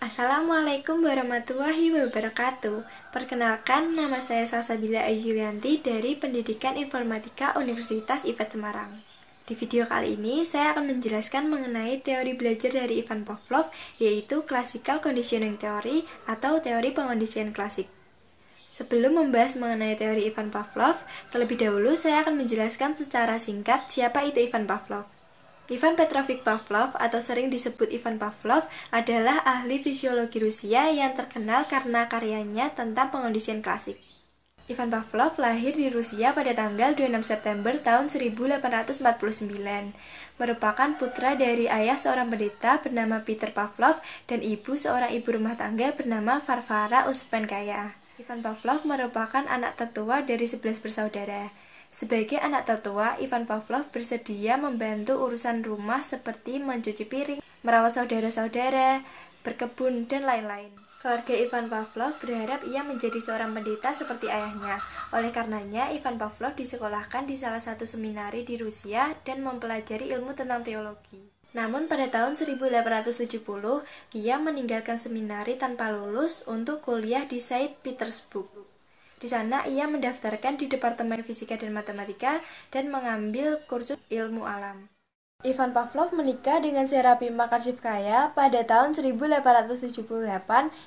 Assalamualaikum warahmatullahi wabarakatuh. Perkenalkan, nama saya Salsabila Ayu Yulianti dari Pendidikan Informatika Universitas IPET Semarang. Di video kali ini, saya akan menjelaskan mengenai teori belajar dari Ivan Pavlov, yaitu Classical Conditioning Theory atau teori pengondisian klasik. Sebelum membahas mengenai teori Ivan Pavlov, terlebih dahulu saya akan menjelaskan secara singkat siapa itu Ivan Pavlov. Ivan Petrovich Pavlov atau sering disebut Ivan Pavlov adalah ahli fisiologi Rusia yang terkenal karena karyanya tentang pengondisian klasik. Ivan Pavlov lahir di Rusia pada tanggal 26 September tahun 1849. Merupakan putra dari ayah seorang pendeta bernama Peter Pavlov dan ibu seorang ibu rumah tangga bernama Varvara Uspenkaya. Ivan Pavlov merupakan anak tertua dari 11 bersaudara. Sebagai anak tertua, Ivan Pavlov bersedia membantu urusan rumah seperti mencuci piring, merawat saudara-saudara, berkebun, dan lain-lain. Keluarga Ivan Pavlov berharap ia menjadi seorang pendeta seperti ayahnya. Oleh karenanya, Ivan Pavlov disekolahkan di salah satu seminari di Rusia dan mempelajari ilmu tentang teologi. Namun pada tahun 1870, ia meninggalkan seminari tanpa lulus untuk kuliah di Saint Petersburg. Di sana ia mendaftarkan di Departemen Fisika dan Matematika dan mengambil kursus ilmu alam. Ivan Pavlov menikah dengan Serapima Karsivkaya pada tahun 1878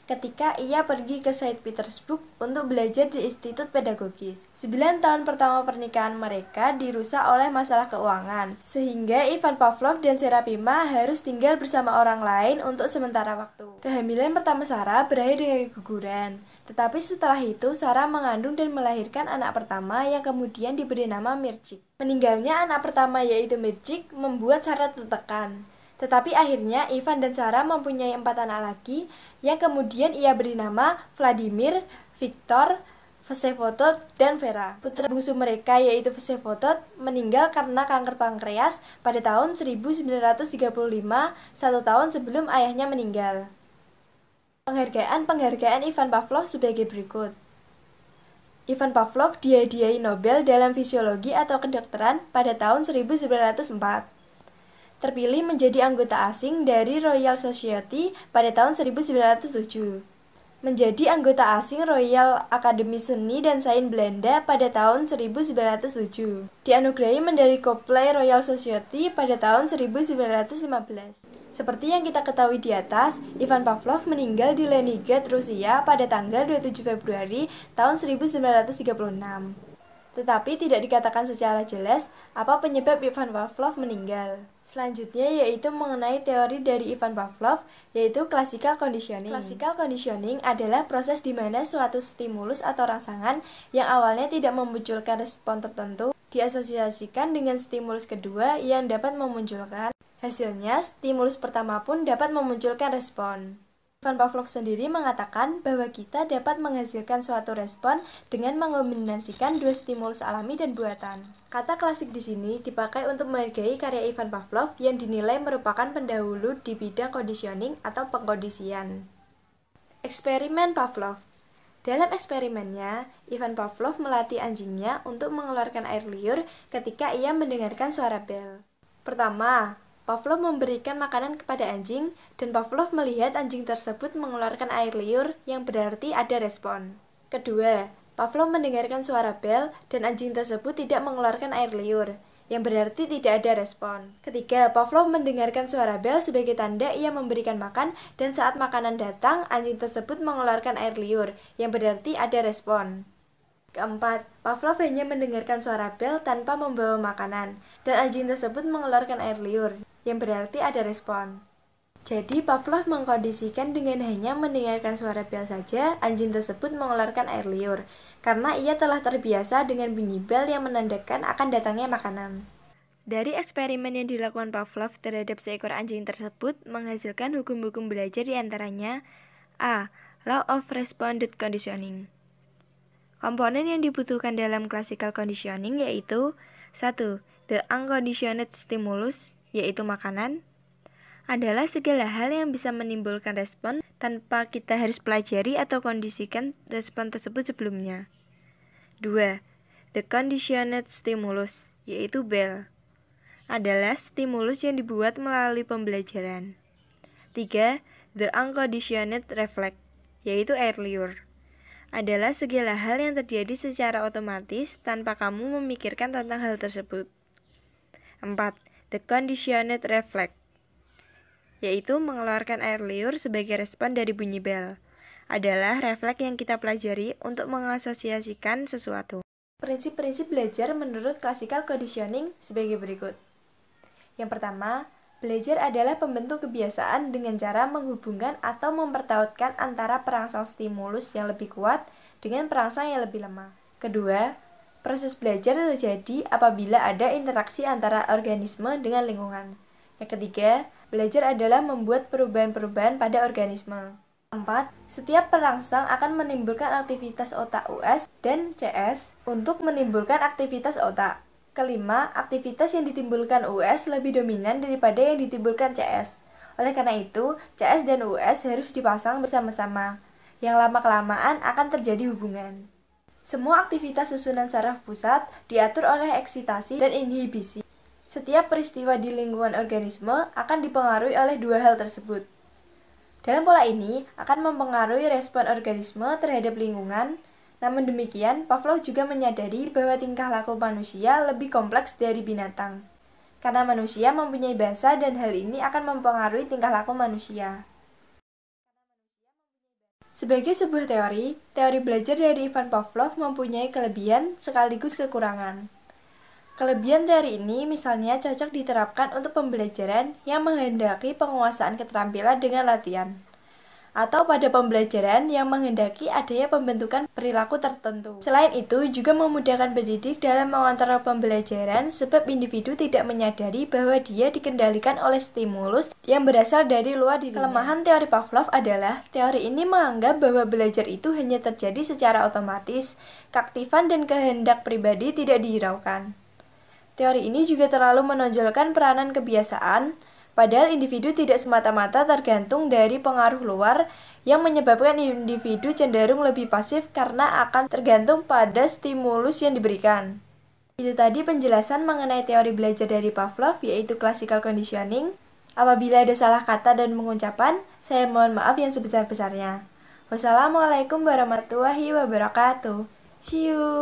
ketika ia pergi ke Saint Petersburg untuk belajar di Institut Pedagogis. 9 tahun pertama pernikahan mereka dirusak oleh masalah keuangan, sehingga Ivan Pavlov dan Serapima harus tinggal bersama orang lain untuk sementara waktu. Kehamilan pertama Sarah berakhir dengan keguguran. Tetapi setelah itu, Sarah mengandung dan melahirkan anak pertama yang kemudian diberi nama Mirchik. Meninggalnya anak pertama yaitu Mirchik membuat Sarah tertekan. Tetapi akhirnya Ivan dan Sarah mempunyai 4 anak lagi yang kemudian ia beri nama Vladimir, Viktor, Vsevolod, dan Vera. Putra bungsu mereka yaitu Vsevolod meninggal karena kanker pankreas pada tahun 1935, 1 tahun sebelum ayahnya meninggal. Penghargaan Ivan Pavlov sebagai berikut. Ivan Pavlov dihadiahi Nobel dalam fisiologi atau kedokteran pada tahun 1904. Terpilih menjadi anggota asing dari Royal Society pada tahun 1907. Menjadi anggota asing Royal Akademi Seni dan Sains Belanda pada tahun 1907. Dianugerahi medali Copley Royal Society pada tahun 1915. Seperti yang kita ketahui di atas, Ivan Pavlov meninggal di Leningrad, Rusia pada tanggal 27 Februari tahun 1936. Tetapi tidak dikatakan secara jelas apa penyebab Ivan Pavlov meninggal. Selanjutnya yaitu mengenai teori dari Ivan Pavlov, yaitu classical conditioning. Classical conditioning adalah proses di mana suatu stimulus atau rangsangan yang awalnya tidak memunculkan respon tertentu diasosiasikan dengan stimulus kedua yang dapat memunculkan. Hasilnya, stimulus pertama pun dapat memunculkan respon. Ivan Pavlov sendiri mengatakan bahwa kita dapat menghasilkan suatu respon dengan mengombinasikan dua stimulus alami dan buatan. Kata klasik di sini dipakai untuk menghargai karya Ivan Pavlov yang dinilai merupakan pendahulu di bidang conditioning atau pengkondisian. Eksperimen Pavlov. Dalam eksperimennya, Ivan Pavlov melatih anjingnya untuk mengeluarkan air liur ketika ia mendengarkan suara bel. Pertama, Pavlov memberikan makanan kepada anjing, dan Pavlov melihat anjing tersebut mengeluarkan air liur yang berarti ada respon. Kedua, Pavlov mendengarkan suara bel, dan anjing tersebut tidak mengeluarkan air liur, yang berarti tidak ada respon. Ketiga, Pavlov mendengarkan suara bel sebagai tanda ia memberikan makan, dan saat makanan datang, anjing tersebut mengeluarkan air liur, yang berarti ada respon. Keempat, Pavlov hanya mendengarkan suara bel tanpa membawa makanan, dan anjing tersebut mengeluarkan air liur, yang berarti ada respon. Jadi, Pavlov mengkondisikan dengan hanya mendengarkan suara bel saja, anjing tersebut mengeluarkan air liur, karena ia telah terbiasa dengan bunyi bel yang menandakan akan datangnya makanan. Dari eksperimen yang dilakukan Pavlov terhadap seekor anjing tersebut menghasilkan hukum-hukum belajar diantaranya A. Law of Responded Conditioning. Komponen yang dibutuhkan dalam classical conditioning yaitu 1. The unconditioned stimulus, yaitu makanan, adalah segala hal yang bisa menimbulkan respon tanpa kita harus pelajari atau kondisikan respon tersebut sebelumnya. 2. The conditioned stimulus, yaitu bel, adalah stimulus yang dibuat melalui pembelajaran. 3. The unconditioned reflex, yaitu earlier, adalah segala hal yang terjadi secara otomatis tanpa kamu memikirkan tentang hal tersebut. 4. The conditioned reflex, yaitu mengeluarkan air liur sebagai respon dari bunyi bel, adalah refleks yang kita pelajari untuk mengasosiasikan sesuatu. Prinsip-prinsip belajar menurut classical conditioning sebagai berikut. Yang pertama, belajar adalah pembentuk kebiasaan dengan cara menghubungkan atau mempertautkan antara perangsang stimulus yang lebih kuat dengan perangsang yang lebih lemah. Kedua, proses belajar terjadi apabila ada interaksi antara organisme dengan lingkungan. Yang ketiga, belajar adalah membuat perubahan-perubahan pada organisme. 4. Setiap perangsang akan menimbulkan aktivitas otak US dan CS untuk menimbulkan aktivitas otak. Kelima, aktivitas yang ditimbulkan US lebih dominan daripada yang ditimbulkan CS. Oleh karena itu, CS dan US harus dipasang bersama-sama. Yang lama-kelamaan akan terjadi hubungan. Semua aktivitas susunan saraf pusat diatur oleh eksitasi dan inhibisi. Setiap peristiwa di lingkungan organisme akan dipengaruhi oleh dua hal tersebut. Dalam pola ini akan mempengaruhi respon organisme terhadap lingkungan. Namun demikian, Pavlov juga menyadari bahwa tingkah laku manusia lebih kompleks dari binatang. Karena manusia mempunyai bahasa dan hal ini akan mempengaruhi tingkah laku manusia. Sebagai sebuah teori belajar dari Ivan Pavlov mempunyai kelebihan sekaligus kekurangan. Kelebihan teori ini misalnya cocok diterapkan untuk pembelajaran yang menghendaki penguasaan keterampilan dengan latihan, atau pada pembelajaran yang menghendaki adanya pembentukan perilaku tertentu. Selain itu, juga memudahkan pendidik dalam mengontrol pembelajaran sebab individu tidak menyadari bahwa dia dikendalikan oleh stimulus yang berasal dari luar dirinya. Kelemahan teori Pavlov adalah teori ini menganggap bahwa belajar itu hanya terjadi secara otomatis, keaktifan dan kehendak pribadi tidak dihiraukan. Teori ini juga terlalu menonjolkan peranan kebiasaan, padahal individu tidak semata-mata tergantung dari pengaruh luar yang menyebabkan individu cenderung lebih pasif karena akan tergantung pada stimulus yang diberikan. Itu tadi penjelasan mengenai teori belajar dari Pavlov, yaitu classical conditioning. Apabila ada salah kata dan pengucapan, saya mohon maaf yang sebesar-besarnya. Wassalamualaikum warahmatullahi wabarakatuh. See you.